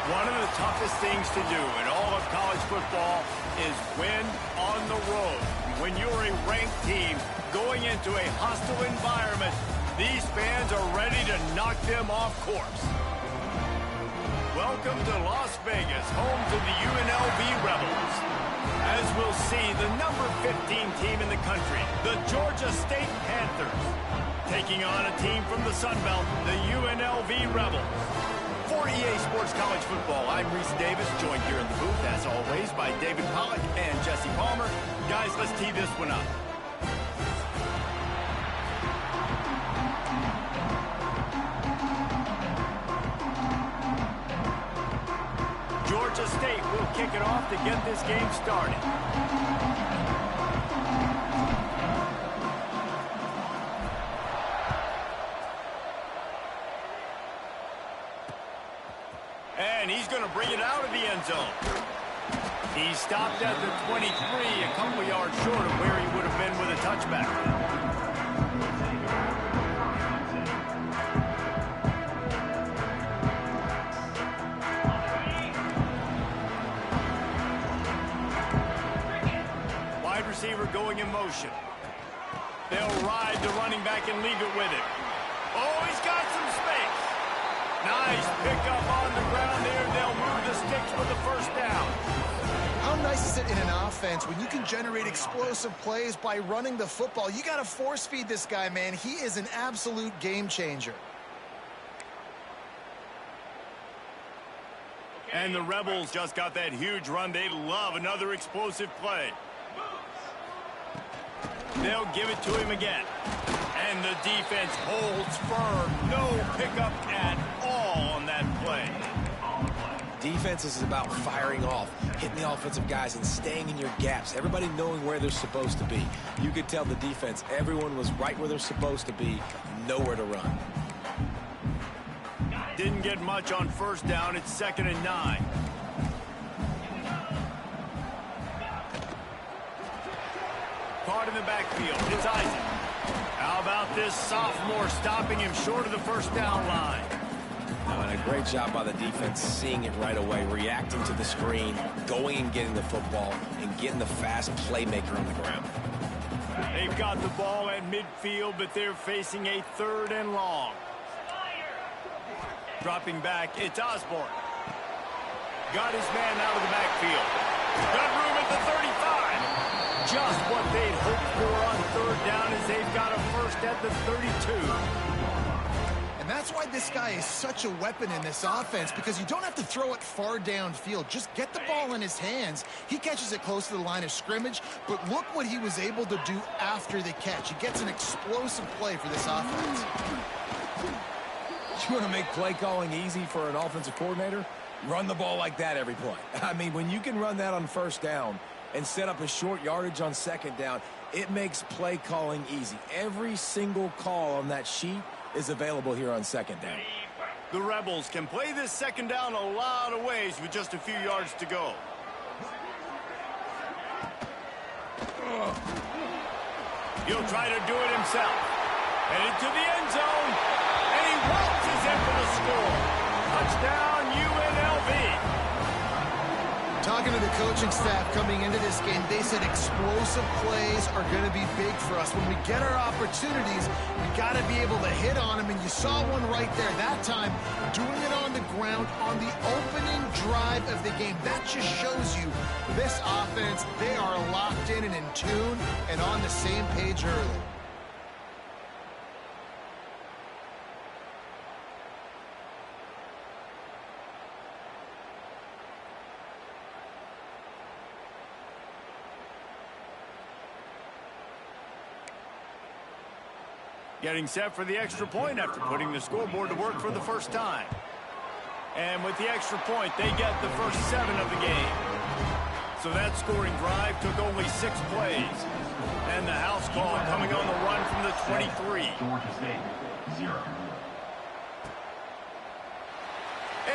One of the toughest things to do in all of college football is win on the road. When you're a ranked team going into a hostile environment, these fans are ready to knock them off course. Welcome to Las Vegas, home to the UNLV Rebels. As we'll see, the number 15 team in the country, the Georgia State Panthers, taking on a team from the Sun Belt, the UNLV Rebels. For EA Sports College Football, I'm Reese Davis, joined here in the booth, as always, by David Pollack and Jesse Palmer. Guys, let's tee this one up. Georgia State will kick it off to get this game started. And he's going to bring it out of the end zone. He stopped at the 23, a couple yards short of where he would have been with a touchback. Wide receiver going in motion. They'll ride the running back and leave it with him. Oh, he's got some space. Nice pickup on the ground there. They'll move the sticks with the first down. How nice is it in an offense when you can generate explosive plays by running the football? You got to force feed this guy, man. He is an absolute game changer. And the Rebels just got that huge run. They love another explosive play. They'll give it to him again. And the defense holds firm. No pickup at all on that play. Defense is about firing off, hitting the offensive guys, and staying in your gaps. Everybody knowing where they're supposed to be. You could tell the defense, everyone was right where they're supposed to be, nowhere to run. Didn't get much on first down. It's 2nd and 9. Caught in the backfield. It's Isaac. How about this sophomore stopping him short of the first down line? And a great job by the defense seeing it right away, reacting to the screen, going and getting the football, and getting the fast playmaker on the ground. They've got the ball at midfield, but they're facing a 3rd and long. Dropping back, it's Osborne. Got his man out of the backfield. Got room at the 35. Just what they'd hoped for on 3rd down as they've got a first at the 32. And that's why this guy is such a weapon in this offense, because you don't have to throw it far downfield. Just get the ball in his hands. He catches it close to the line of scrimmage, but look what he was able to do after the catch. He gets an explosive play for this offense. You want to make play calling easy for an offensive coordinator? Run the ball like that every play. I mean, when you can run that on first down and set up a short yardage on 2nd down, it makes play calling easy. Every single call on that sheet is available here on 2nd down. The Rebels can play this 2nd down a lot of ways with just a few yards to go. He'll try to do it himself. Headed to the end zone. And he waltzes in for the score. Touchdown, UNLV. Talking to the coaching staff coming into this game, they said explosive plays are going to be big for us. When we get our opportunities, we got to be able to hit on them, and you saw one right there that time, doing it on the ground on the opening drive of the game. That just shows you this offense, they are locked in and in tune and on the same page early. Getting set for the extra point after putting the scoreboard to work for the first time. And with the extra point, they get the first 7 of the game. So that scoring drive took only 6 plays. And the house call coming on the run from the 23. Georgia State, 0.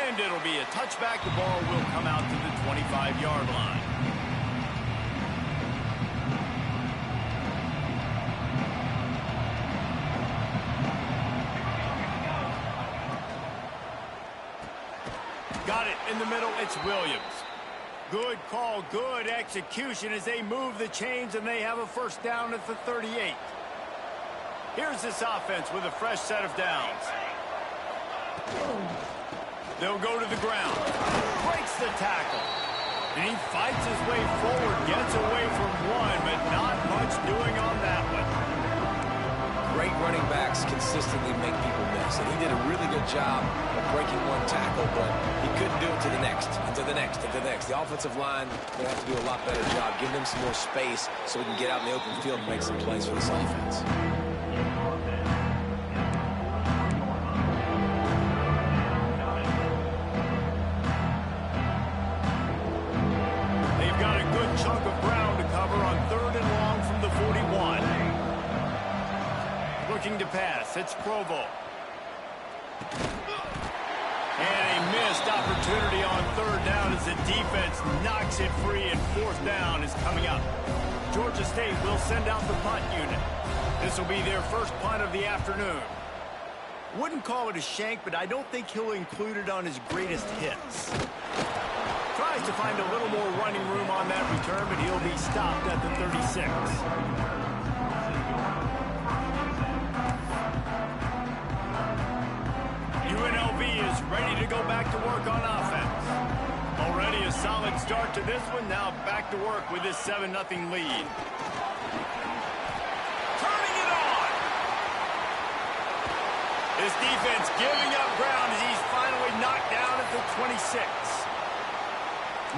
And it'll be a touchback. The ball will come out to the 25-yard line. Got it in the middle. It's Williams. Good call, good execution as they move the chains, and they have a first down at the 38. Here's this offense with a fresh set of downs. They'll go to the ground. Breaks the tackle. And he fights his way forward, gets away from one, but not much doing on that one. Great running backs consistently make people miss, and he did a really good job of breaking one tackle, but he couldn't do it to the next, and to the next, and to the next. The offensive line, they have to do a lot better job, giving them some more space so we can get out in the open field and make some plays for this offense. They've got a good chunk of ground to cover on 3rd and long from the 41. Looking to pass. It's Provo. And a missed opportunity on 3rd down as the defense knocks it free, and 4th down is coming up. Georgia State will send out the punt unit. This will be their first punt of the afternoon. Wouldn't call it a shank, but I don't think he'll include it on his greatest hits. Tries to find a little more running room on that return, but he'll be stopped at the 36. UNLV is ready to go back to work on offense. Already a solid start to this one. Now back to work with this 7-0 lead. Turning it on. This defense giving up ground as he's finally knocked down at the 26.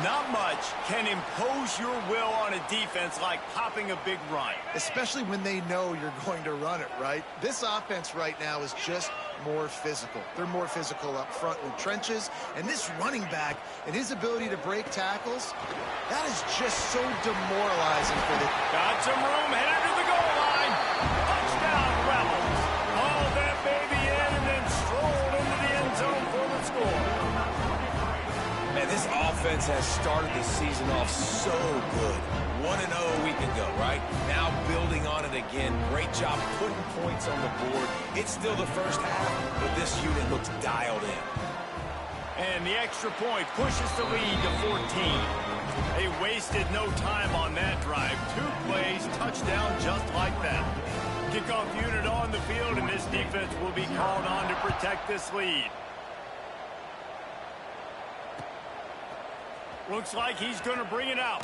Not much can impose your will on a defense like popping a big run. Especially when they know you're going to run it, right? This offense right now is just more physical. They're more physical up front in the trenches. And this running back and his ability to break tackles, that is just so demoralizing for the... Got some room, headed to the goal line. Touchdown, Rebels. Hauled that baby in and then strolled into the end zone for the score. Man, this offense has started the season off so good. 1-0 a week ago, right? Now building on it again. Great job putting points on the board. It's still the first half, but this unit looks dialed in. And the extra point pushes the lead to 14. They wasted no time on that drive. 2 plays, touchdown just like that. Kickoff unit on the field, and this defense will be called on to protect this lead. Looks like he's going to bring it out.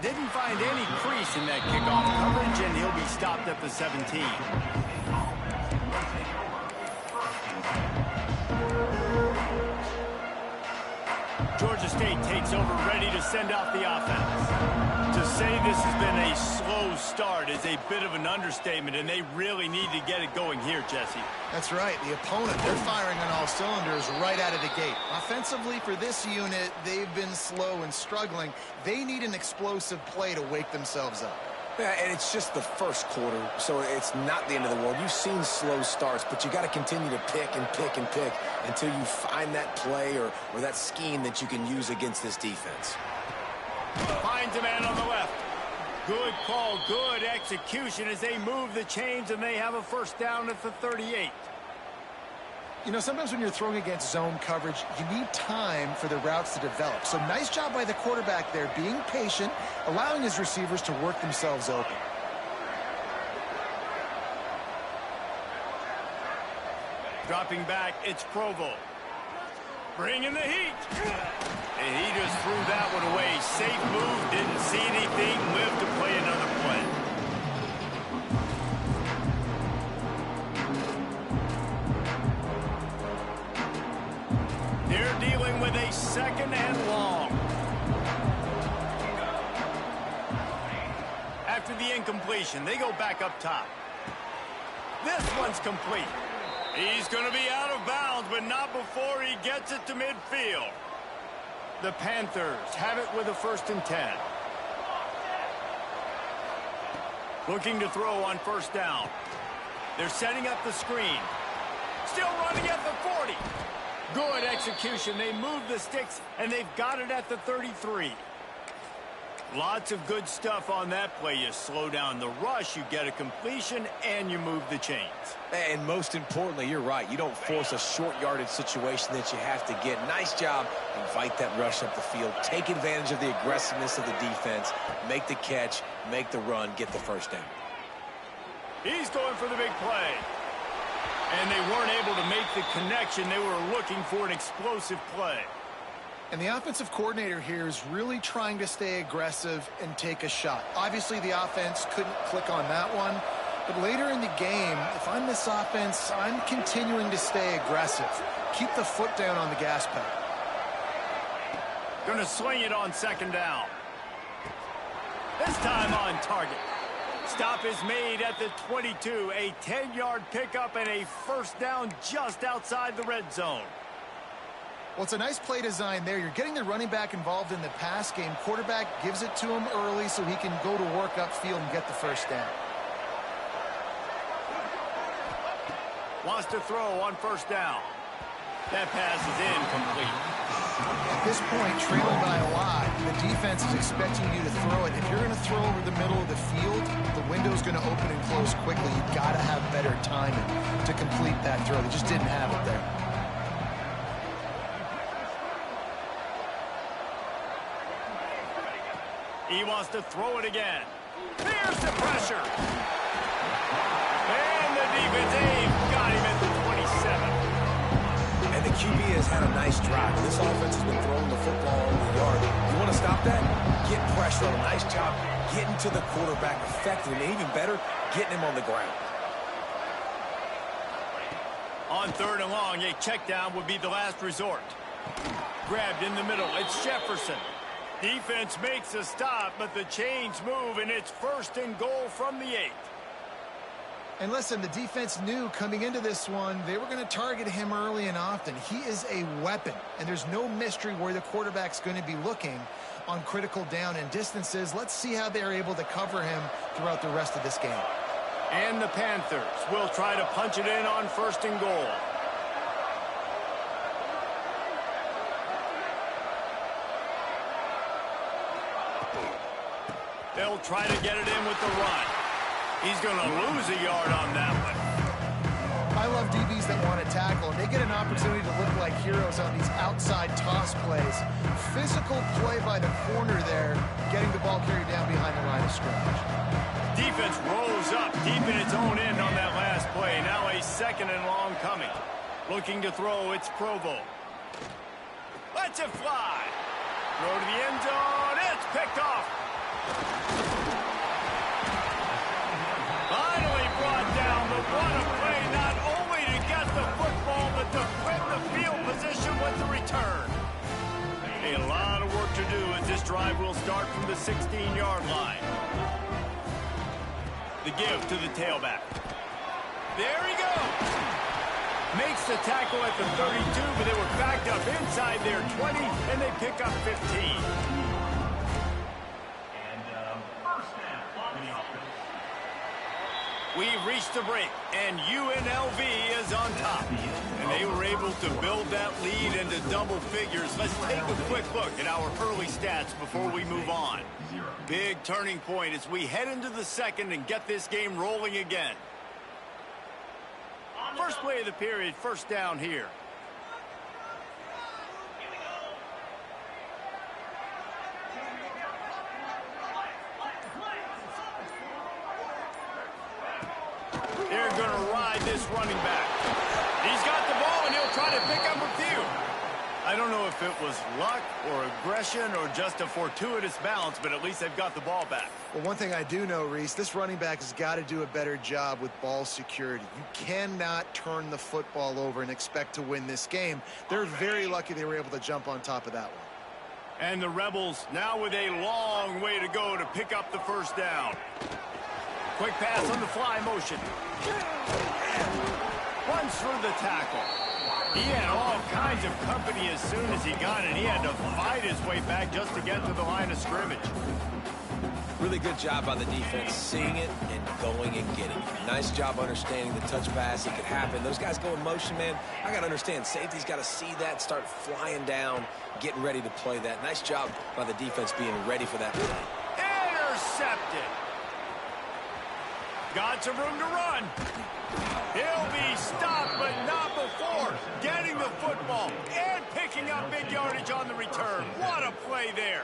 Didn't find any crease in that kickoff coverage, and he'll be stopped at the 17. Georgia State takes over, ready to send out the offense. To say this has been a slow start is a bit of an understatement, and they really need to get it going here, Jesse. That's right. The opponent, they're firing on all cylinders right out of the gate. Offensively, for this unit, they've been slow and struggling. They need an explosive play to wake themselves up. Yeah, and it's just the first quarter, so it's not the end of the world. You've seen slow starts, but you got to continue to pick and pick and pick until you find that play or that scheme that you can use against this defense. Finds a man on the left. Good call, good execution as they move the chains, and they have a first down at the 38. You know, sometimes when you're throwing against zone coverage, you need time for the routes to develop. So nice job by the quarterback there, being patient, allowing his receivers to work themselves open. Dropping back, it's Provo. Bringing the heat. And he just threw that one away. Safe move, didn't see anything, lived to play another play. They're dealing with a 2nd and long. After the incompletion, they go back up top. This one's complete. He's going to be out of bounds, but not before he gets it to midfield. The Panthers have it with a 1st and 10. Looking to throw on 1st down. They're setting up the screen. Still running at the 40. Good execution. They move the sticks, and they've got it at the 33. Lots of good stuff on that play. You slow down the rush, you get a completion, and you move the chains. And most importantly, you're right. You don't force a short yardage situation that you have to get. Nice job. Invite that rush up the field. Take advantage of the aggressiveness of the defense. Make the catch, make the run, get the first down. He's going for the big play. And they weren't able to make the connection. They were looking for an explosive play. And the offensive coordinator here is really trying to stay aggressive and take a shot. Obviously, the offense couldn't click on that one. But later in the game, if I'm this offense, I'm continuing to stay aggressive. Keep the foot down on the gas pedal. Going to swing it on second down. This time on target. Stop is made at the 22. A 10-yard pickup and a first down just outside the red zone. Well, it's a nice play design there. You're getting the running back involved in the pass game. Quarterback gives it to him early so he can go to work upfield and get the first down. Wants to throw on first down. That pass is incomplete. At this point, trailing by a lot, the defense is expecting you to throw it. If you're going to throw over the middle of the field, the window's going to open and close quickly. You've got to have better timing to complete that throw. They just didn't have it there. He wants to throw it again. There's the pressure. And the defense got him at the 27. And the QB has had a nice drive. This offense has been throwing the football over the yard. You want to stop that? Get pressure on him. Nice job getting to the quarterback effectively. And even better, getting him on the ground. On third and long, a check down would be the last resort. Grabbed in the middle. It's Jefferson. Defense makes a stop, but the chains move, and it's first and goal from the 8. And listen, the defense knew coming into this one, they were going to target him early and often. He is a weapon, and there's no mystery where the quarterback's going to be looking on critical down and distances. Let's see how they're able to cover him throughout the rest of this game. And the Panthers will try to punch it in on first and goal. They'll try to get it in with the run. He's going to lose a yard on that one. I love DBs that want to tackle, and they get an opportunity to look like heroes on these outside toss plays. Physical play by the corner there, getting the ball carried down behind the line of scrimmage. Defense rose up deep in its own end on that last play. Now a second and long coming. Looking to throw, it's Provo. Lets it fly. Throw to the end zone. It's picked off. Finally brought down, but what a play, not only to get the football, but to flip the field position with the return. A lot of work to do as this drive will start from the 16-yard line. The give to the tailback. There he goes. Makes the tackle at the 32, but they were backed up inside their 20, and they pick up 15. We've reached the break, and UNLV is on top. And they were able to build that lead into double figures. Let's take a quick look at our early stats before we move on. Big turning point as we head into the second and get this game rolling again. First play of the period, first down here. They're going to ride this running back. He's got the ball, and he'll try to pick up a few. I don't know if it was luck or aggression or just a fortuitous bounce, but at least they've got the ball back. Well, one thing I do know, Reese, this running back has got to do a better job with ball security. You cannot turn the football over and expect to win this game. They're very lucky they were able to jump on top of that one. And the Rebels now with a long way to go to pick up the first down. Quick pass on the fly motion. Runs through the tackle. He had all kinds of company as soon as he got it. He had to fight his way back just to get to the line of scrimmage. Really good job by the defense, seeing it and going and getting it. Nice job understanding the touch pass. It could happen. Those guys go in motion, man. I got to understand, safety's got to see that, start flying down, getting ready to play that. Nice job by the defense being ready for that play. intercepted. Got some room to run. He'll be stopped, but not before getting the football and picking up big yardage on the return. What a play there.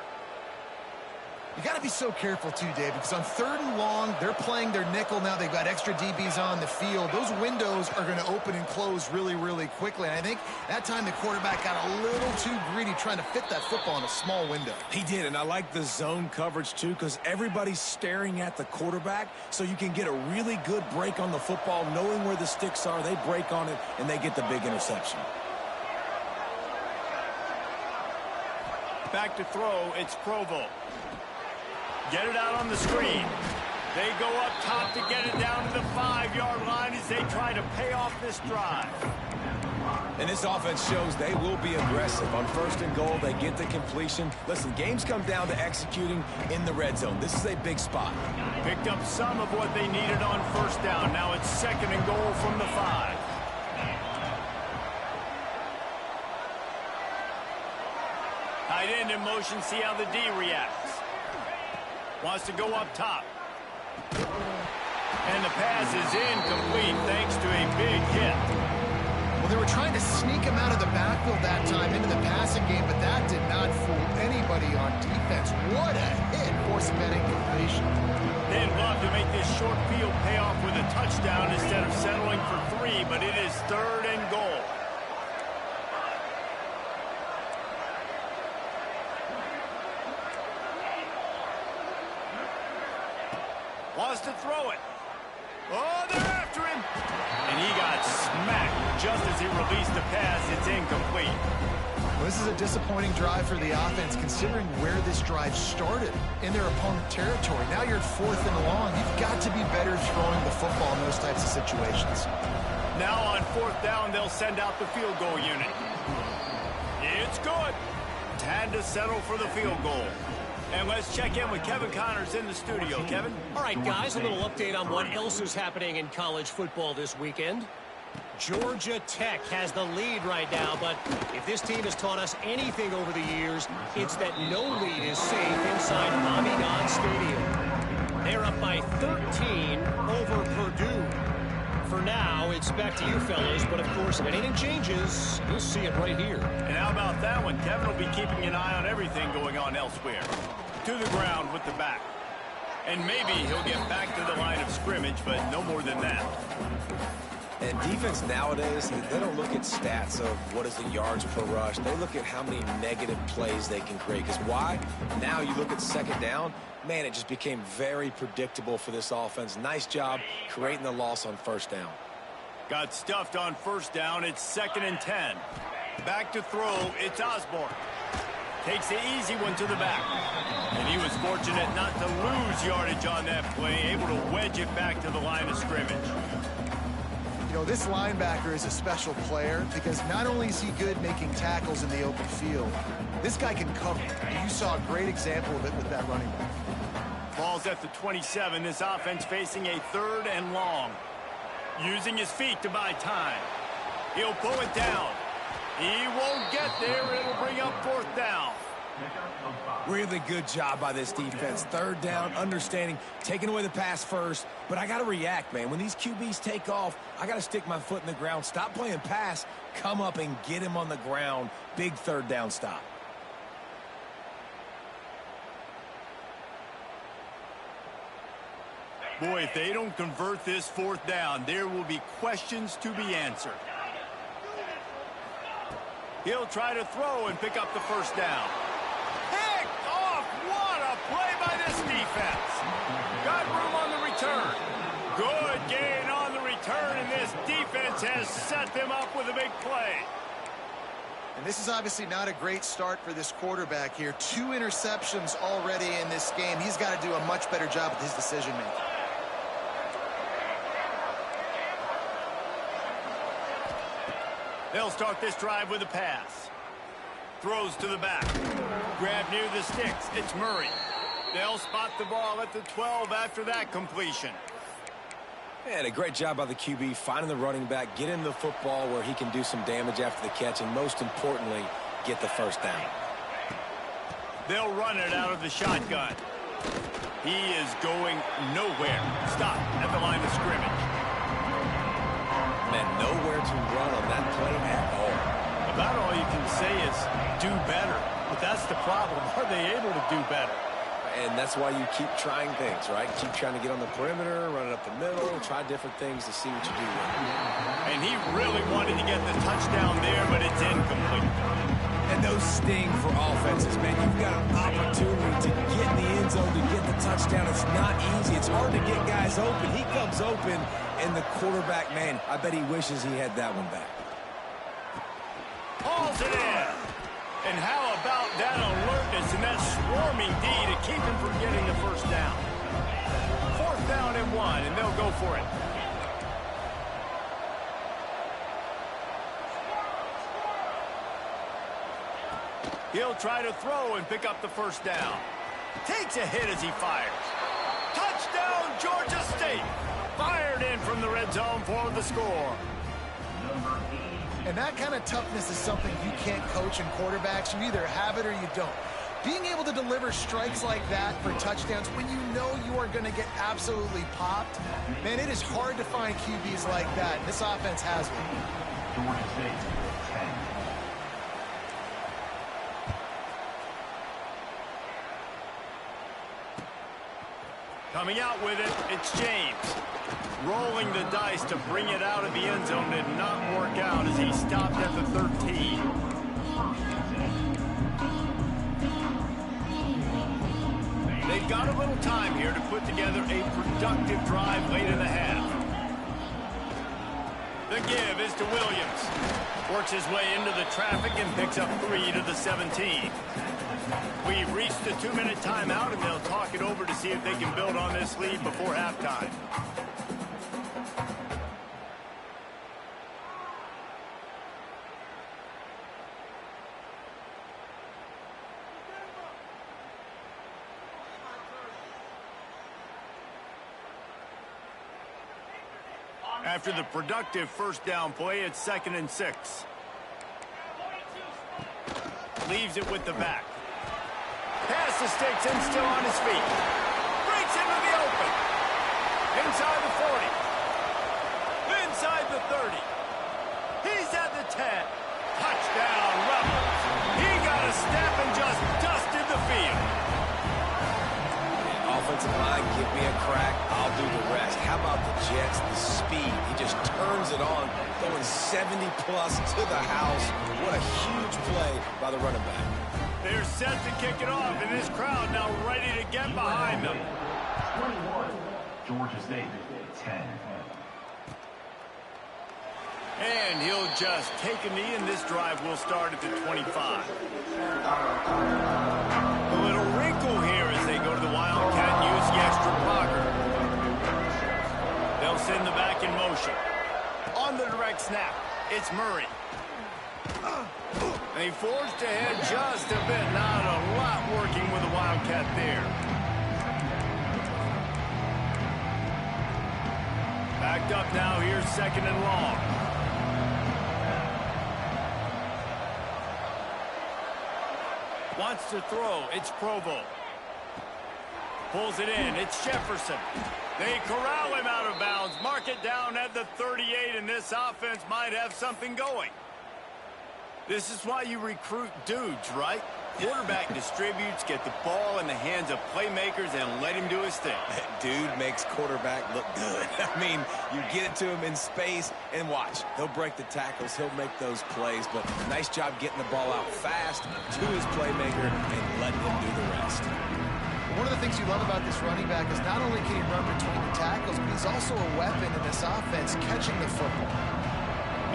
You got to be so careful, too, Dave, because on 3rd and long, they're playing their nickel now. They've got extra DBs on the field. Those windows are going to open and close really, really quickly. And I think that time the quarterback got a little too greedy trying to fit that football in a small window. He did, and I like the zone coverage, too, because everybody's staring at the quarterback, so you can get a really good break on the football, knowing where the sticks are. They break on it, and they get the big interception. Back to throw, it's Provo. Get it out on the screen. They go up top to get it down to the 5-yard line as they try to pay off this drive. And this offense shows they will be aggressive. On 1st and goal, they get the completion. Listen, games come down to executing in the red zone. This is a big spot. Picked up some of what they needed on 1st down. Now it's 2nd and goal from the 5. Tight end in motion, see how the D reacts. Wants to go up top. And the pass is incomplete thanks to a big hit. Well, they were trying to sneak him out of the backfield that time into the passing game, but that did not fool anybody on defense. What a hit forcing that incompletion. They'd love to make this short field pay off with a touchdown instead of settling for 3, but it is 3rd and goal. Wants to throw it. Oh, they're after him. And he got smacked just as he released the pass. It's incomplete. Well, this is a disappointing drive for the offense, considering where this drive started in their opponent territory. Now you're at 4th and long. You've got to be better throwing the football in those types of situations. Now on 4th down, they'll send out the field goal unit. It's good. Had to settle for the field goal. And let's check in with Kevin Connors in the studio. Kevin? All right, guys, a little update on what else is happening in college football this weekend. Georgia Tech has the lead right now, but if this team has taught us anything over the years, it's that no lead is safe inside Bobby Stadium. They're up by 13 over Purdue. For now, it's back to you fellas, but of course, if anything changes, you'll see it right here. And how about that one? Kevin will be keeping an eye on everything going on elsewhere. To the ground with the back. And maybe he'll get back to the line of scrimmage, but no more than that. And defense nowadays, they don't look at stats of what is the yards per rush. They look at how many negative plays they can create. Because why? Now you look at 2nd down, man, it just became very predictable for this offense. Nice job creating the loss on 1st down. Got stuffed on 1st down. It's 2nd and 10. Back to throw. It's Osborne. Takes the easy one to the back. And he was fortunate not to lose yardage on that play, able to wedge it back to the line of scrimmage. You know, this linebacker is a special player because not only is he good making tackles in the open field, this guy can cover. And you saw a great example of it with that running back. Ball's at the 27. This offense facing a 3rd and long. Using his feet to buy time. He'll pull it down. He won't get there. It'll bring up 4th down. Really good job by this defense. 3rd down, understanding, taking away the pass first. But I got to react, man. When these QBs take off, I got to stick my foot in the ground. Stop playing pass. Come up and get him on the ground. Big 3rd down stop. Boy, if they don't convert this 4th down, there will be questions to be answered. He'll try to throw and pick up the 1st down. Picked off! What a play by this defense! Got room on the return. Good gain on the return, and this defense has set them up with a big play. And this is obviously not a great start for this quarterback here. 2 interceptions already in this game. He's got to do a much better job with his decision-making. They'll start this drive with a pass. Throws to the back. Grab near the sticks. It's Murray. They'll spot the ball at the 12 after that completion. And a great job by the QB finding the running back, get him the football where he can do some damage after the catch, and most importantly, get the 1st down. They'll run it out of the shotgun. He is going nowhere. Stop at the line of scrimmage. Man, nowhere to run on that play at all. About all you can say is do better. But that's the problem. Are they able to do better? And that's why you keep trying things, right? Keep trying to get on the perimeter, run it up the middle, try different things to see what you do with it. And he really wanted to get the touchdown there, but it's incomplete. And those sting for offenses, man. You've got an opportunity to get in the end zone, to get the touchdown. It's not easy. It's hard to get guys open. He comes open, and the quarterback, man, I bet he wishes he had that one back. Hauls it in. And how about that alertness and that swarming D to keep him from getting the first down? 4th down and 1, and they'll go for it. He'll try to throw and pick up the first down. Takes a hit as he fires. Touchdown, Georgia State. Fired in from the red zone for the score. And that kind of toughness is something you can't coach in quarterbacks. You either have it or you don't. Being able to deliver strikes like that for touchdowns when you know you are going to get absolutely popped, man, it is hard to find QBs like that. This offense has one. Georgia State, 10. Coming out with it, it's James. Rolling the dice to bring it out of the end zone did not work out as he stopped at the 13. They've got a little time here to put together a productive drive late in the half. The give is to Williams. Works his way into the traffic and picks up 3 to the 17. We've reached the 2-minute timeout, and they'll talk it over to see if they can build on this lead before halftime. After the productive first down play, it's 2nd and 6. Leaves it with the back. Pass to Sticks and still on his feet. Breaks into the open. Inside the 40. Inside the 30. He's at the 10. Touchdown, Rebels. He got a step and just dusted the field. Offensive line, give me a crack, I'll do the rest. How about the Jets, the speed? He just turns it on, going 70-plus to the house. What a huge play by the running back. They're set to kick it off, and this crowd now ready to get behind them. 21, Georgia State, 10. And he'll just take a knee, and this drive will start at the 25. A little wrinkle here as they go to the Wildcat and use the extra blocker. They'll send the back in motion. On the direct snap, it's Murray. And he forged ahead just a bit. Not a lot working with the Wildcat there. Backed up now. Here's 2nd and long. Wants to throw. It's Provo. Pulls it in. It's Jefferson. They corral him out of bounds. Mark it down at the 38, and this offense might have something going. This is why you recruit dudes, right? Quarterback distributes, get the ball in the hands of playmakers, and let him do his thing. Dude makes quarterback look good. I mean, you get it to him in space, and watch. He'll break the tackles. He'll make those plays, but nice job getting the ball out fast to his playmaker and letting him do the rest. One of the things you love about this running back is not only can he run between the tackles, but he's also a weapon in this offense catching the football.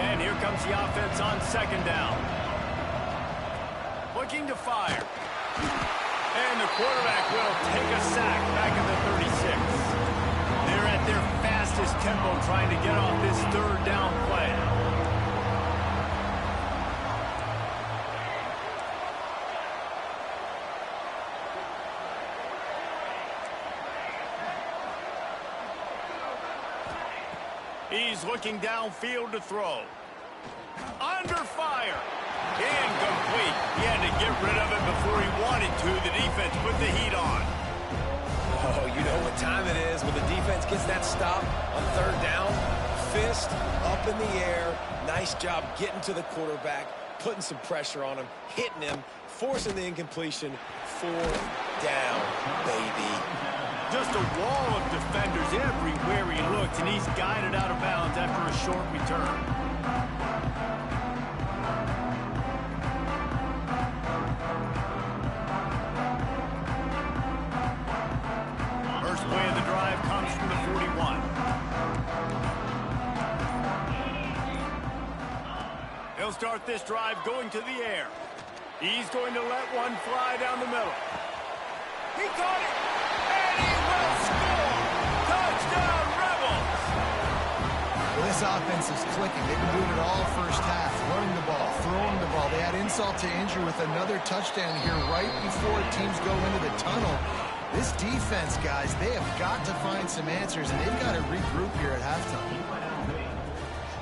And here comes the offense on 2nd down. Looking to fire. And the quarterback will take a sack back at the 36. They're at their fastest tempo trying to get off this 3rd down play. He's looking downfield to throw. Under fire. Incomplete. He had to get rid of it before he wanted to. The defense put the heat on. Oh, you know what time it is when the defense gets that stop on third down. Fist up in the air. Nice job getting to the quarterback, putting some pressure on him, hitting him, forcing the incompletion. 4 down, baby. Just a wall of defenders everywhere he looks, and he's guided out of bounds after a short return. First play of the drive comes from the 41. He'll start this drive going to the air. He's going to let one fly down the middle. He caught it, and he will score! Touchdown, Rebels! Well, this offense is clicking. They've been doing it all first half, running the ball, throwing the ball. They had insult to injury with another touchdown here right before teams go into the tunnel. This defense, guys, they have got to find some answers, and they've got to regroup here at halftime.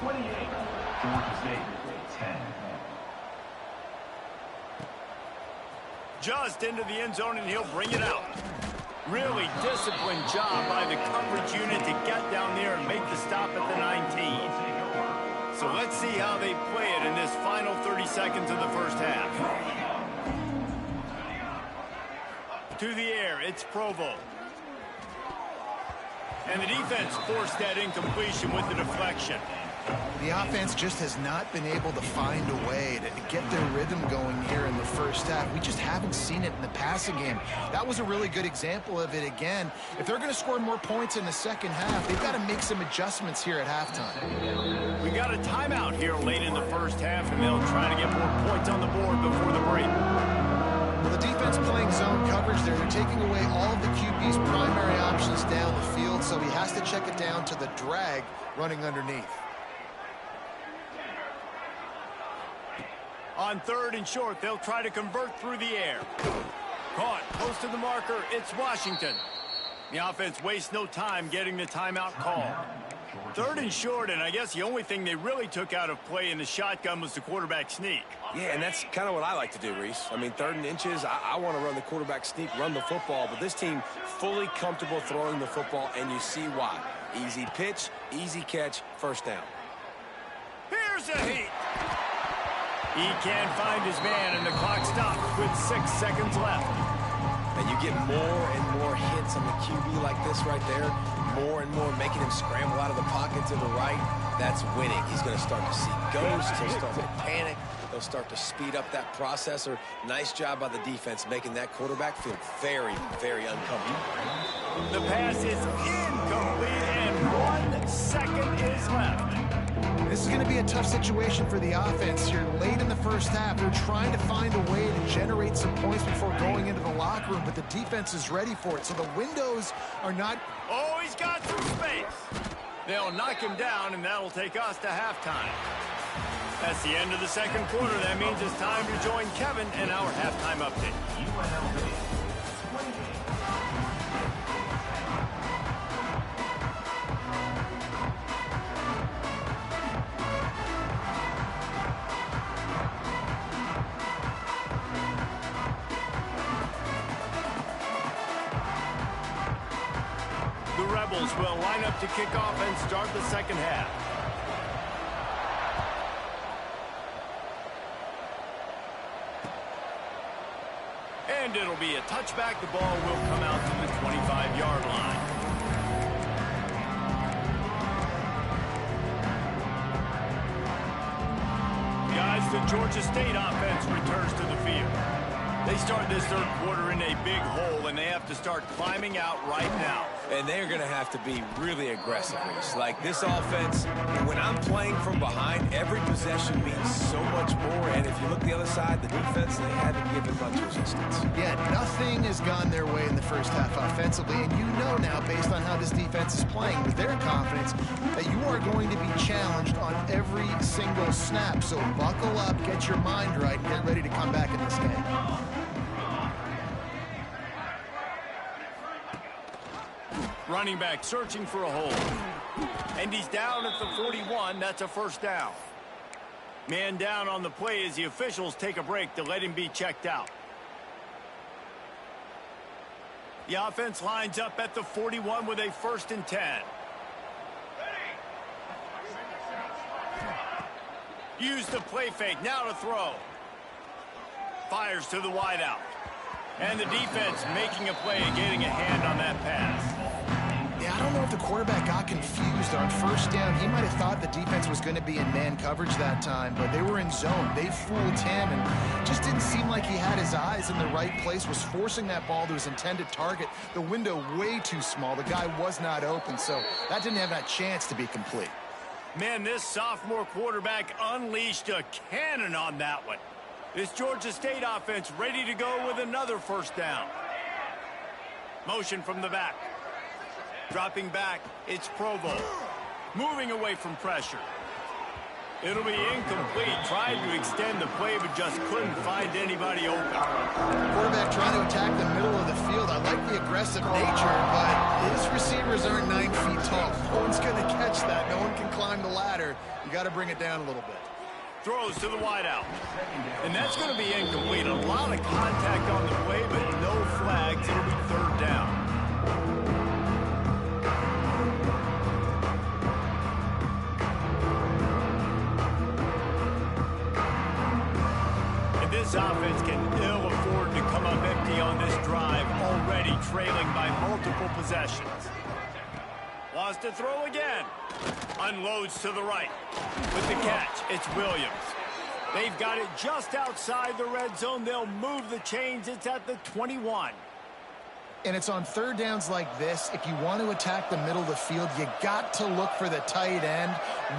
28. Georgia State, 10. Just into the end zone, and he'll bring it out. Really disciplined job by the coverage unit to get down there and make the stop at the 19. So let's see how they play it in this final 30 seconds of the first half. To the air, it's Provo. And the defense forced that incompletion with the deflection. The offense just has not been able to find a way to get their rhythm going here in the first half. We just haven't seen it in the passing game. That was a really good example of it again. If they're going to score more points in the second half, they've got to make some adjustments here at halftime. We got a timeout here late in the first half, and they'll try to get more points on the board before the break. Well, the defense playing zone coverage there. They're taking away all of the QB's primary options down the field, so he has to check it down to the drag running underneath. On third and short, they'll try to convert through the air. Caught close to the marker, it's Washington. The offense wastes no time getting the timeout call. Third and short, and I guess the only thing they really took out of play in the shotgun was the quarterback sneak. Yeah, and that's kind of what I like to do, Reese. I mean, third and inches, I want to run the quarterback sneak, run the football, but this team fully comfortable throwing the football, and you see why. Easy pitch, easy catch, first down. Here's a heat. He can't find his man, and the clock stops with 6 seconds left. And you get more and more hits on the QB like this right there, more and more making him scramble out of the pocket to the right. That's winning. He's going to start to see ghosts. He'll start to panic. They'll start to speed up that processor. Nice job by the defense making that quarterback feel very, very uncomfortable. The pass is incomplete, and 1 second is left. This is going to be a tough situation for the offense here. Late in the first half, they're trying to find a way to generate some points before going into the locker room, but the defense is ready for it, so the windows are not... Oh, he's got some space. They'll knock him down, and that'll take us to halftime. That's the end of the second quarter. That means it's time to join Kevin in our halftime update. The Rebels will line up to kick off and start the second half. And it'll be a touchback. The ball will come out to the 25-yard line. Guys, the Georgia State offense returns to the field. They start this third quarter in a big hole, and they have to start climbing out right now. And they're going to have to be really aggressive. Like this offense, when I'm playing from behind, every possession means so much more. And if you look the other side, the defense, they haven't given much resistance. Yeah, nothing has gone their way in the first half offensively. And you know now, based on how this defense is playing, with their confidence, that you are going to be challenged on every single snap. So buckle up, get your mind right, and get ready to come back in this game. Running back searching for a hole. And he's down at the 41. That's a first down. Man down on the play as the officials take a break to let him be checked out. The offense lines up at the 41 with a 1st and 10. Use the play fake. Now to throw. Fires to the wideout. And the defense making a play and getting a hand on that pass. Yeah, I don't know if the quarterback got confused. On 1st down, he might have thought the defense was going to be in man coverage that time, but they were in zone. They fooled him and just didn't seem like he had his eyes in the right place, was forcing that ball to his intended target. The window way too small. The guy was not open, so that didn't have that chance to be complete. Man, this sophomore quarterback unleashed a cannon on that one. This Georgia State offense ready to go with another 1st down. Motion from the back. Dropping back, it's Provo. Moving away from pressure. It'll be incomplete. Tried to extend the play, but just couldn't find anybody open. Quarterback trying to attack the middle of the field. I like the aggressive nature, but his receivers aren't 9 feet tall. No one's going to catch that. No one can climb the ladder. You got to bring it down a little bit. Throws to the wideout. And that's going to be incomplete. A lot of contact on the play, but no flags. It'll be 3rd down. This offense can ill afford to come up empty on this drive, already trailing by multiple possessions. Wants to throw again. Unloads to the right. With the catch, it's Williams. They've got it just outside the red zone. They'll move the chains. It's at the 21. And it's on 3rd downs like this. If you want to attack the middle of the field, you got to look for the tight end.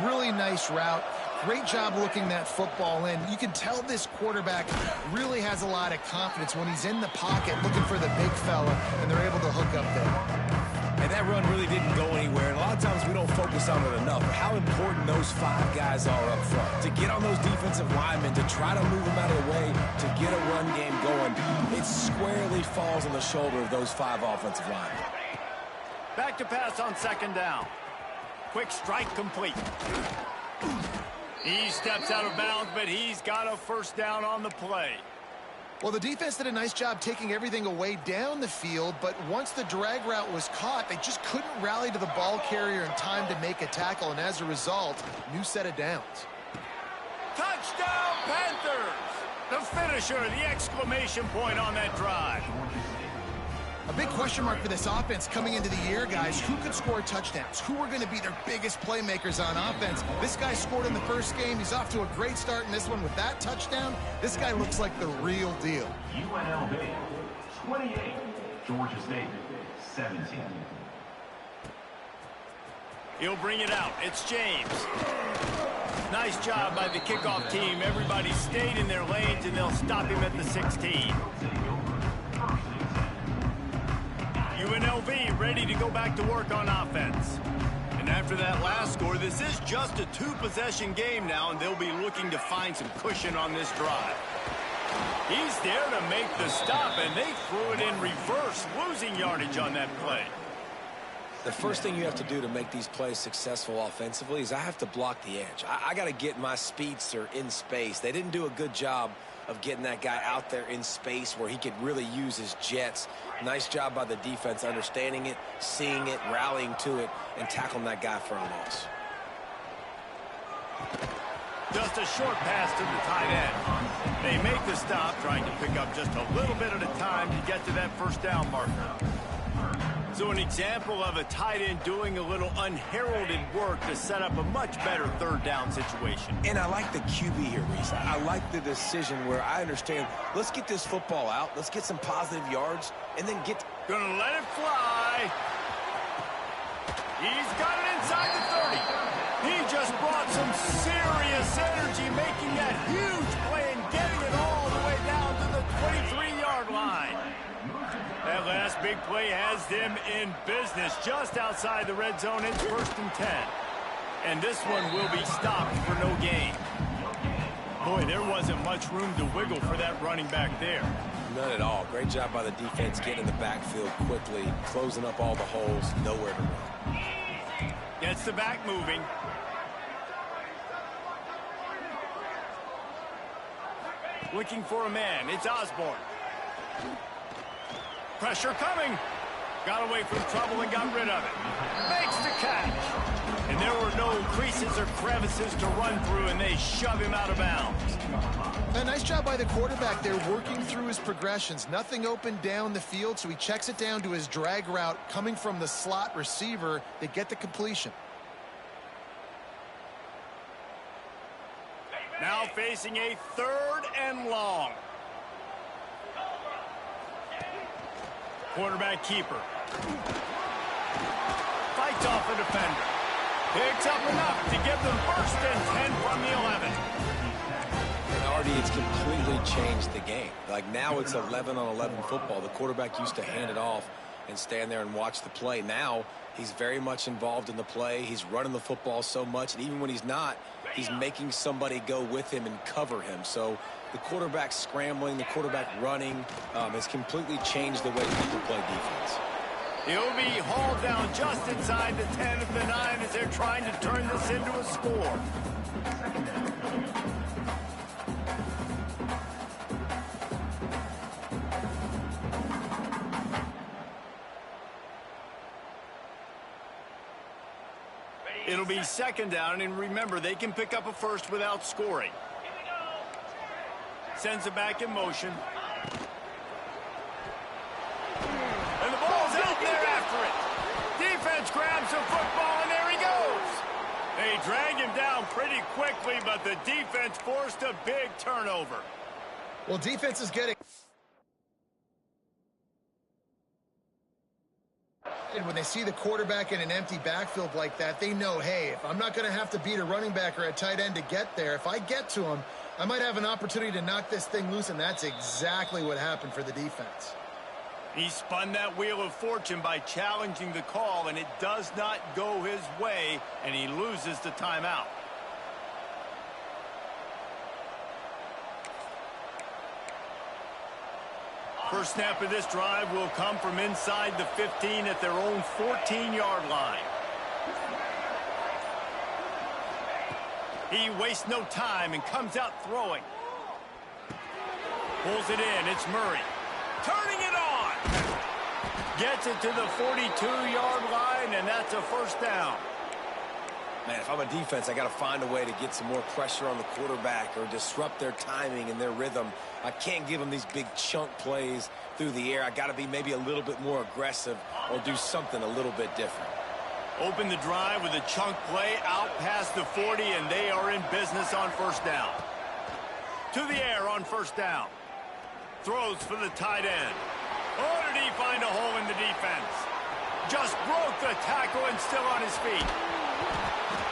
Really nice route. Great job looking that football in. You can tell this quarterback really has a lot of confidence when he's in the pocket looking for the big fella, and they're able to hook up there. And that run really didn't go anywhere. And a lot of times we don't focus on it enough, but how important those 5 guys are up front. To get on those defensive linemen, to try to move them out of the way, to get a run game going, it squarely falls on the shoulder of those 5 offensive linemen. Back to pass on 2nd down. Quick strike complete. He steps out of bounds, but he's got a 1st down on the play. Well, the defense did a nice job taking everything away down the field, but once the drag route was caught, they just couldn't rally to the ball carrier in time to make a tackle, and as a result, new set of downs. Touchdown, Panthers! The finisher, the exclamation point on that drive. A big question mark for this offense coming into the year, guys. Who could score touchdowns? Who are going to be their biggest playmakers on offense? This guy scored in the 1st game. He's off to a great start in this one with that touchdown. This guy looks like the real deal. UNLV 28, Georgia State 17. He'll bring it out. It's James. Nice job by the kickoff team. Everybody stayed in their lanes, and they'll stop him at the 16. UNLV ready to go back to work on offense. And after that last score, this is just a 2-possession game now, and they'll be looking to find some cushion on this drive. He's there to make the stop, and they threw it in reverse, losing yardage on that play. The first thing you have to do to make these plays successful offensively is I have to block the edge. I got to get my speedster in space. They didn't do a good job of getting that guy out there in space where he could really use his jets. Nice job by the defense understanding it, seeing it, rallying to it, and tackling that guy for a loss. Just a short pass to the tight end. They make the stop, trying to pick up just a little bit at a time to get to that 1st down marker. So an example of a tight end doing a little unheralded work to set up a much better 3rd down situation. And I like the QB here, Reese. I like the decision where I understand, let's get this football out, let's get some positive yards, and then get... Gonna let it fly. He's got it inside the 30. He just brought some serious energy, making that huge play and getting it all the way down to the 23-yard line. That last big play has them in business just outside the red zone. It's 1st and 10. And this one will be stopped for no gain. Boy, there wasn't much room to wiggle for that running back there. None at all. Great job by the defense getting in the backfield quickly, closing up all the holes, nowhere to run. Gets the back moving. Looking for a man. It's Osborne. Pressure coming. Got away from trouble and got rid of it. Makes the catch. And there were no creases or crevices to run through, and they shove him out of bounds. A nice job by the quarterback there, working through his progressions. Nothing open down the field, so he checks it down to his drag route coming from the slot receiver. They get the completion. Now facing a 3rd and long. Quarterback keeper. Fights off a defender. Picks up enough to give them 1st and 10 from the 11. And Artie, it's completely changed the game. Like now it's 11-on-11 football. The quarterback used to hand it off and stand there and watch the play. Now he's very much involved in the play. He's running the football so much, and even when he's not, he's making somebody go with him and cover him. So the quarterback scrambling, the quarterback running has completely changed the way people play defense. He'll be hauled down just inside the 10 of the 9 as they're trying to turn this into a score. It'll be 2nd down, and remember, they can pick up a 1st without scoring. Sends it back in motion. And the ball's out there after it. Defense grabs the football, and there he goes. They drag him down pretty quickly, but the defense forced a big turnover. Well, defense is getting... And when they see the quarterback in an empty backfield like that, they know, hey, if I'm not going to have to beat a running back or a tight end to get there, if I get to him, I might have an opportunity to knock this thing loose, and that's exactly what happened for the defense. He spun that wheel of fortune by challenging the call, and it does not go his way, and he loses the timeout. First snap of this drive will come from inside the 15 at their own 14-yard line. He wastes no time and comes out throwing. Pulls it in. It's Murray. Turning it on. Gets it to the 42-yard line, and that's a 1st down. Man, if I'm a defense, I got to find a way to get some more pressure on the quarterback or disrupt their timing and their rhythm. I can't give them these big chunk plays through the air. I got to be maybe a little bit more aggressive or do something a little bit different. Open the drive with a chunk play out past the 40, and they are in business on 1st down. To the air on 1st down. Throws for the tight end. Oh, did he find a hole in the defense? Just broke the tackle and still on his feet.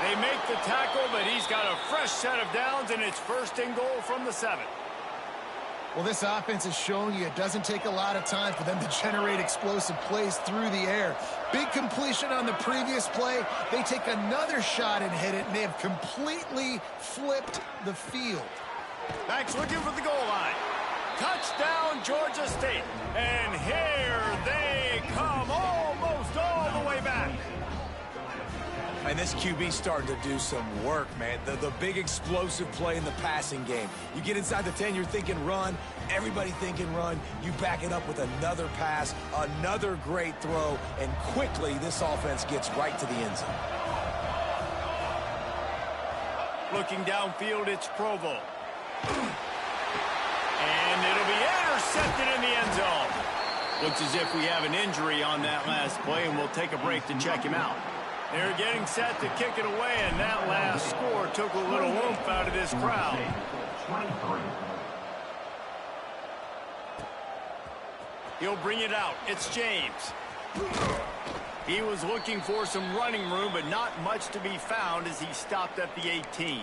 They make the tackle, but he's got a fresh set of downs, and it's 1st and goal from the 7. Well, this offense is showing you it doesn't take a lot of time for them to generate explosive plays through the air. Big completion on the previous play. They take another shot and hit it, and they have completely flipped the field. Backs looking for the goal line. Touchdown, Georgia State. And here they come, almost all the way back. And this QB starting to do some work, man. The big explosive play in the passing game. You get inside the 10, you're thinking run. Everybody thinking run. You back it up with another pass, another great throw, and quickly this offense gets right to the end zone. Looking downfield, it's Provo. And it'll be intercepted in the end zone. Looks as if we have an injury on that last play, and we'll take a break to check him out. They're getting set to kick it away, and that last score took a little oomph out of this crowd. He'll bring it out. It's James. He was looking for some running room, but not much to be found as he stopped at the 18.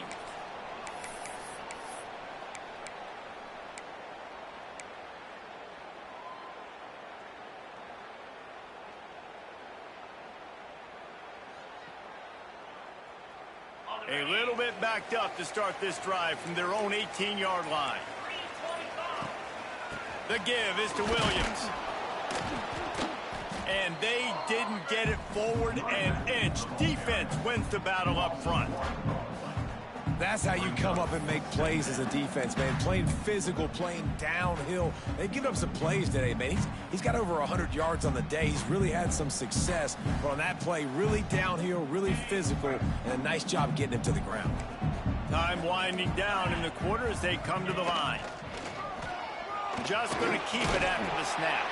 A little bit backed up to start this drive from their own 18-yard line. The give is to Williams. And they didn't get it forward an inch. Defense wins the battle up front. That That's how you come up and make plays as a defense, man. Playing physical, playing downhill. They've given up some plays today, man. He's got over 100 yards on the day. He's really had some success. But on that play, really downhill, really physical, and a nice job getting him to the ground. Time winding down in the quarter as they come to the line. Just going to keep it after the snap.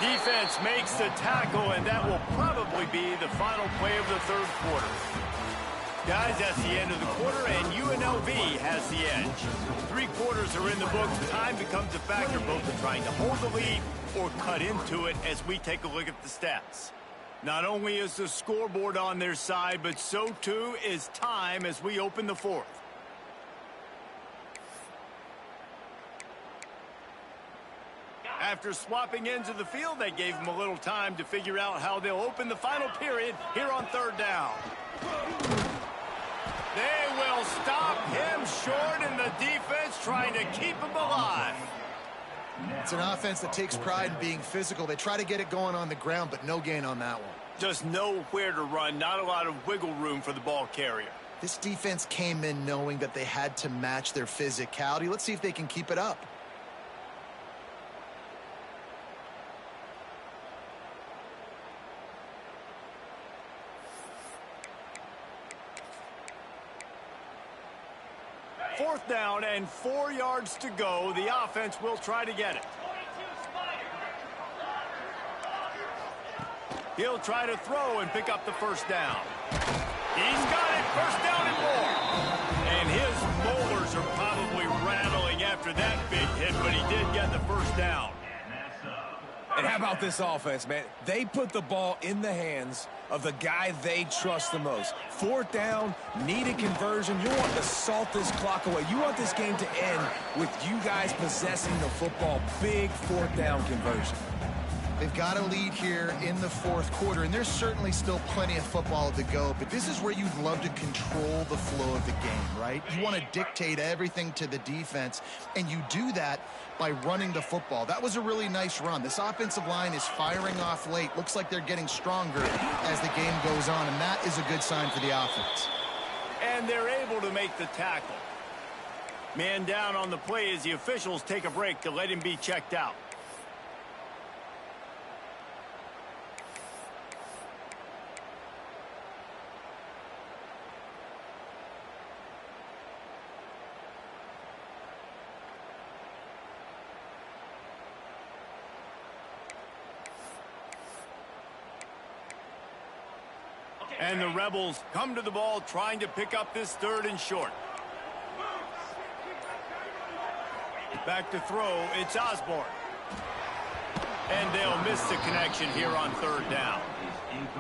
Defense makes the tackle, and that will probably be the final play of the third quarter. Guys, that's the end of the quarter, and UNLV has the edge. 3 quarters are in the books. Time becomes a factor, both in trying to hold the lead or cut into it as we take a look at the stats. Not only is the scoreboard on their side, but so too is time as we open the fourth. After swapping ends of the field, they gave them a little time to figure out how they'll open the final period here on third down. They will stop him short, and the defense trying to keep him alive. It's an offense that takes pride in being physical. They try to get it going on the ground, but no gain on that one. Just nowhere to run, not a lot of wiggle room for the ball carrier. This defense came in knowing that they had to match their physicality. Let's see if they can keep it up. Fourth down and 4 yards to go. The offense will try to get it. He'll try to throw and pick up the first down. He's got it. First down and more. And his molars are probably rattling after that big hit, but he did get the first down. And how about this offense, man? They put the ball in the hands of the guy they trust the most. Fourth down, needed conversion. You want to salt this clock away. You want this game to end with you guys possessing the football. Big fourth down conversion. They've got a lead here in the fourth quarter, and there's certainly still plenty of football to go, but this is where you'd love to control the flow of the game, right? You want to dictate everything to the defense, and you do that by running the football. That was a really nice run. This offensive line is firing off late. Looks like they're getting stronger as the game goes on, and that is a good sign for the offense. And they're able to make the tackle. Man down on the play as the officials take a break to let him be checked out. And the Rebels come to the ball trying to pick up this third and short. Back to throw, it's Osborne. And they'll miss the connection here on third down.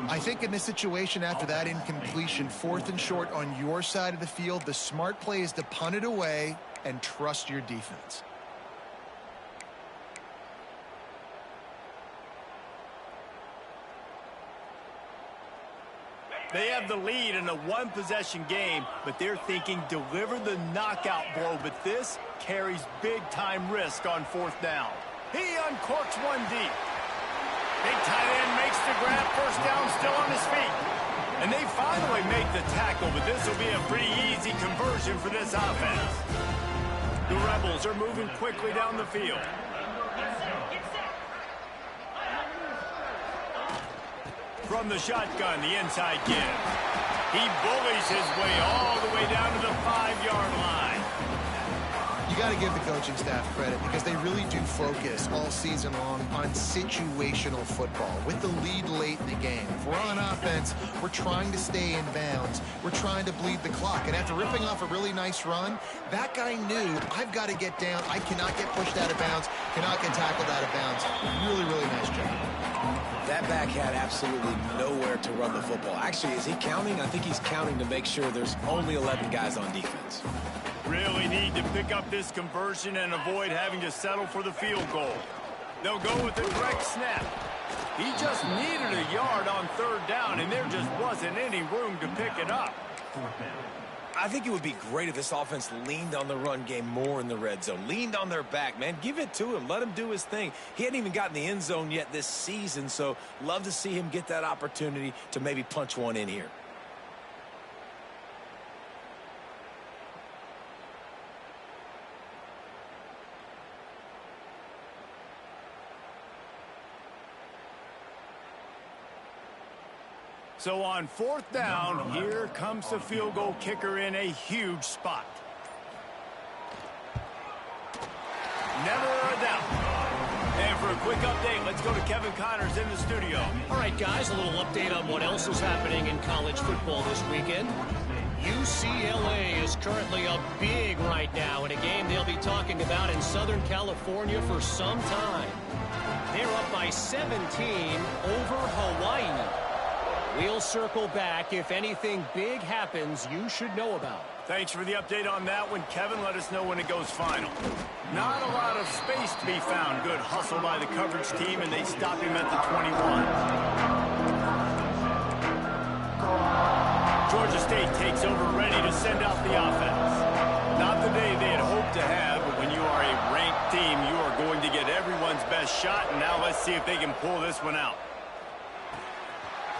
I think in this situation after that incompletion, fourth and short on your side of the field, the smart play is to punt it away and trust your defense. They have the lead in a one-possession game, but they're thinking deliver the knockout blow, but this carries big-time risk on fourth down. He uncorks one deep. Big tight end makes the grab, first down, still on his feet. And they finally make the tackle, but this will be a pretty easy conversion for this offense. The Rebels are moving quickly down the field. From the shotgun, the inside give. He bullies his way all the way down to the 5-yard line. You got to give the coaching staff credit because they really do focus all season long on situational football. With the lead late in the game, if we're on offense, we're trying to stay in bounds. We're trying to bleed the clock. And after ripping off a really nice run, that guy knew, I've got to get down. I cannot get pushed out of bounds, cannot get tackled out of bounds. Really, really nice job. That back had absolutely nowhere to run the football. Actually, is he counting? I think he's counting to make sure there's only 11 guys on defense. Really need to pick up this conversion and avoid having to settle for the field goal. They'll go with the direct snap. He just needed a yard on third down, and there just wasn't any room to pick it up. I think it would be great if this offense leaned on the run game more in the red zone. Leaned on their back, man. Give it to him. Let him do his thing. He hadn't even gotten the end zone yet this season, so love to see him get that opportunity to maybe punch one in here. So on fourth down, here comes the field goal kicker in a huge spot. Never a doubt. And for a quick update, let's go to Kevin Connors in the studio. All right, guys, a little update on what else is happening in college football this weekend. UCLA is currently up big right now in a game they'll be talking about in Southern California for some time. They're up by 17 over Hawaii. We'll circle back if anything big happens you should know about. Thanks for the update on that one, Kevin. Let us know when it goes final. Not a lot of space to be found. Good hustle by the coverage team, and they stop him at the 21. Georgia State takes over, ready to send out the offense. Not the day they had hoped to have, but when you are a ranked team, you are going to get everyone's best shot, and now let's see if they can pull this one out.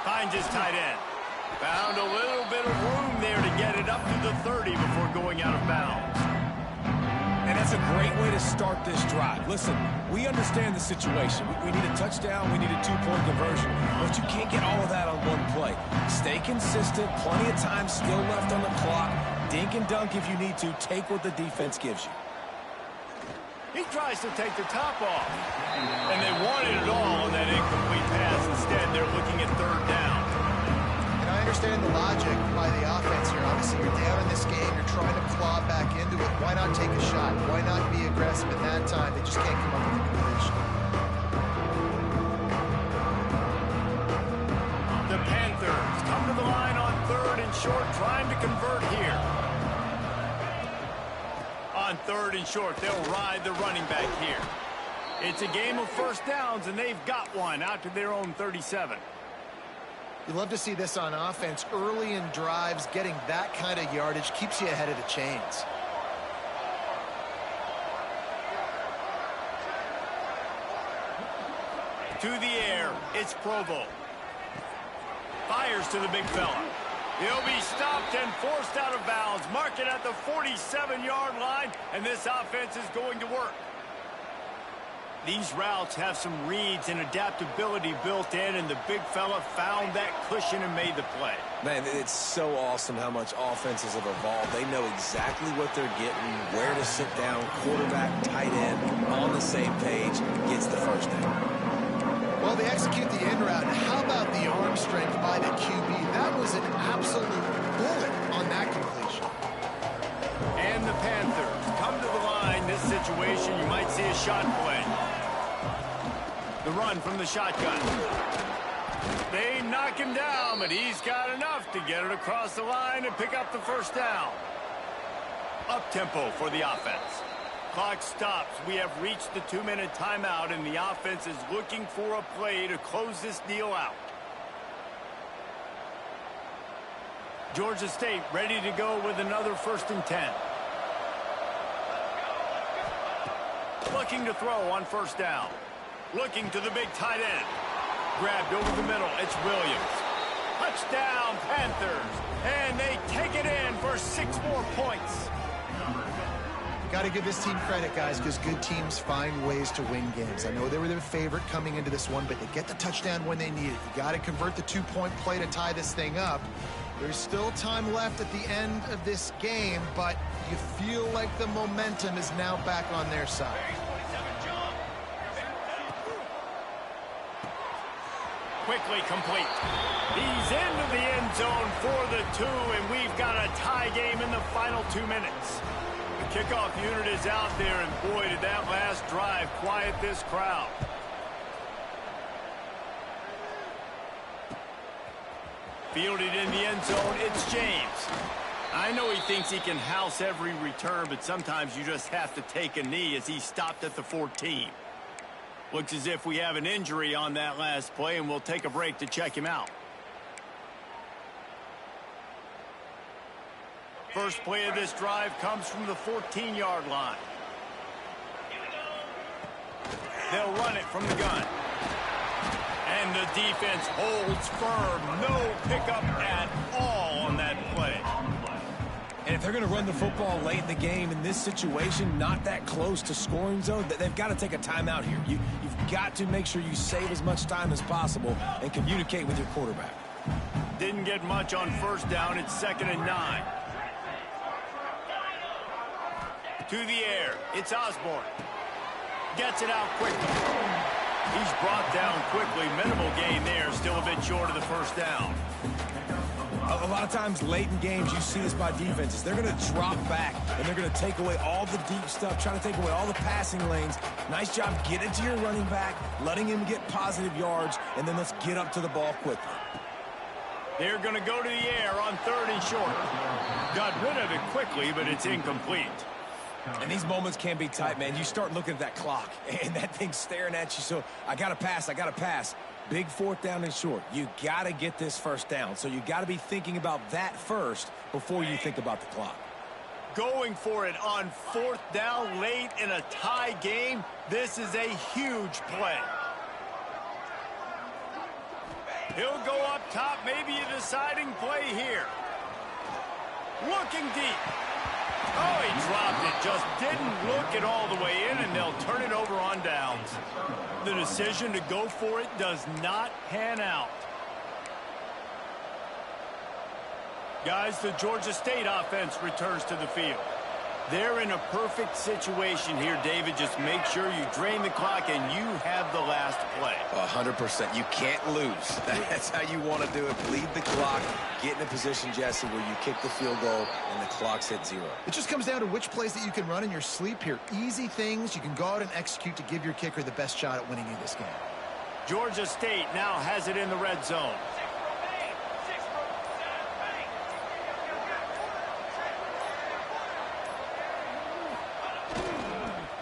Finds his tight end. Found a little bit of room there to get it up to the 30 before going out of bounds. And that's a great way to start this drive. Listen, we understand the situation. We need a touchdown, we need a two-point conversion, but you can't get all of that on one play. Stay consistent, plenty of time still left on the clock. Dink and dunk if you need to. Take what the defense gives you. He tries to take the top off. And they wanted it all on that incomplete pass. Instead, they're looking at third down. And I understand the logic by the offense here. Obviously, you're down in this game. You're trying to claw back into it. Why not take a shot? Why not be aggressive in that time? They just can't come up with a completion. The Panthers come to the line on third and short, trying to convert here. On third and short, they'll ride the running back here. It's a game of first downs, and they've got one out to their own 37. You love to see this on offense. Early in drives, getting that kind of yardage keeps you ahead of the chains. To the air, it's Provo. Fires to the big fella. He'll be stopped and forced out of bounds. Mark it at the 47-yard line, and this offense is going to work. These routes have some reads and adaptability built in, and the big fella found that cushion and made the play. Man, it's so awesome how much offenses have evolved. They know exactly what they're getting, where to sit down, quarterback, tight end, on the same page, gets the first down. Well, they execute the in route. How about the arm strength by the QB? That was an absolute bullet on that completion. And the Panthers come to the line. This situation, you might see a shot play. The run from the shotgun. They knock him down, but he's got enough to get it across the line and pick up the first down. Up-tempo for the offense. Clock stops. We have reached the 2-minute timeout, and the offense is looking for a play to close this deal out. Georgia State ready to go with another 1st and 10. Looking to throw on first down. Looking to the big tight end. Grabbed over the middle. It's Williams. Touchdown, Panthers. And they take it in for 6 more points. Got to give this team credit, guys, because good teams find ways to win games. I know they were the favorite coming into this one, but they get the touchdown when they need it. You got to convert the 2-point play to tie this thing up. There's still time left at the end of this game, but you feel like the momentum is now back on their side. Quickly complete. He's into the end zone for the 2, and we've got a tie game in the final 2 minutes. The kickoff unit is out there, and boy, did that last drive quiet this crowd. Fielded in the end zone, it's James. I know he thinks he can house every return, but sometimes you just have to take a knee as he stopped at the 14. Looks as if we have an injury on that last play, and we'll take a break to check him out. First play of this drive comes from the 14-yard line. They'll run it from the gun. And the defense holds firm. No pickup at all on that play. And if they're going to run the football late in the game in this situation, not that close to scoring zone, they've got to take a timeout here. You've got to make sure you save as much time as possible and communicate with your quarterback. Didn't get much on first down. It's 2nd and 9. To the air. It's Osborne. Gets it out quickly. He's brought down quickly. Minimal gain there. Still a bit short of the first down. A lot of times late in games, you see this by defenses. They're going to drop back, and they're going to take away all the deep stuff, trying to take away all the passing lanes. Nice job getting to your running back, letting him get positive yards, and then let's get up to the ball quickly. They're going to go to the air on 3rd and short. Got rid of it quickly, but it's incomplete. And these moments can be tight, man. You start looking at that clock, and that thing's staring at you. So I got to pass, I got to pass. Big 4th down and short. You got to get this first down. So you got to be thinking about that first before you think about the clock. Going for it on 4th down late in a tie game. This is a huge play. He'll go up top, maybe a deciding play here. Looking deep. Oh, he dropped it. Just didn't look it all the way in, and they'll turn it over on downs. The decision to go for it does not pan out. Guys, the Georgia State offense returns to the field. They're in a perfect situation here, David. Just make sure you drain the clock and you have the last play. 100%. You can't lose. That's how you want to do it. Bleed the clock. Get in a position, Jesse, where you kick the field goal and the clock's hit 0. It just comes down to which plays that you can run in your sleep here. Easy things you can go out and execute to give your kicker the best shot at winning you this game. Georgia State now has it in the red zone.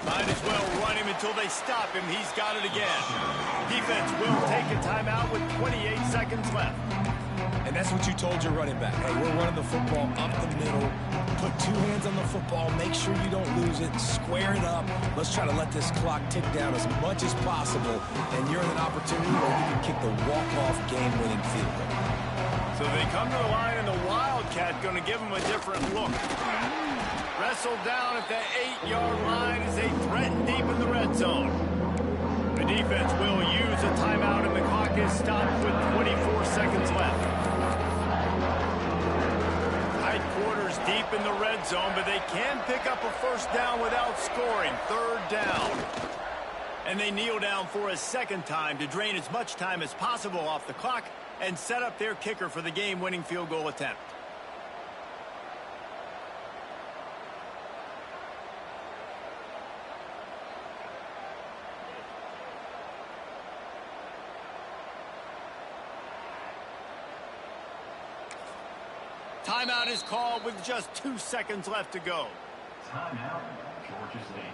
Might as well run him until they stop him. He's got it again. Defense will take a timeout with 28 seconds left. And that's what you told your running back. Hey, we're running the football up the middle. Put 2 hands on the football. Make sure you don't lose it. Square it up. Let's try to let this clock tick down as much as possible. And you're in an opportunity where you can kick the walk-off game-winning field goal. So they come to the line, and the Wildcat going to give them a different look. Wrestled down at the 8-yard line as they threaten deep in the red zone. The defense will use a timeout, and the clock is stopped with 24 seconds left. Tight quarters deep in the red zone, but they can pick up a first down without scoring. 3rd down. And they kneel down for a second time to drain as much time as possible off the clock and set up their kicker for the game-winning field goal attempt. Timeout is called with just 2 seconds left to go. Timeout, Georgia State.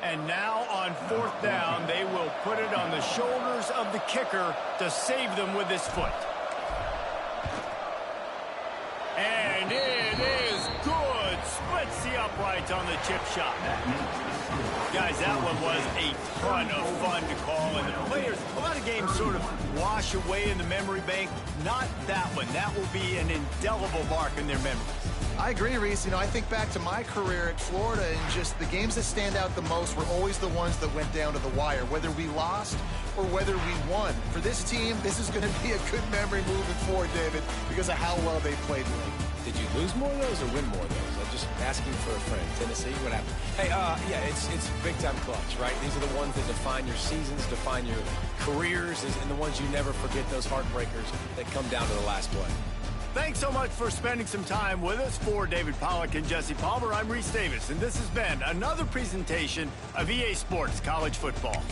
And now on 4th down, they will put it on the shoulders of the kicker to save them with his foot. And it is good. Splits the uprights on the chip shot. Guys, that one was a ton of fun to call. And the players, a lot of games sort of wash away in the memory bank. Not that one. That will be an indelible mark in their memories. I agree, Reese. You know, I think back to my career at Florida, and just the games that stand out the most were always the ones that went down to the wire, whether we lost or whether we won. For this team, this is going to be a good memory moving forward, David, because of how well they played today. Did you lose more of those or win more of those? I'm just asking for a friend. Tennessee, what happened? Hey, yeah, it's big-time clutch, right? These are the ones that define your seasons, define your careers, and the ones you never forget, those heartbreakers that come down to the last play. Thanks so much for spending some time with us. For David Pollack and Jesse Palmer, I'm Reese Davis, and this has been another presentation of EA Sports College Football.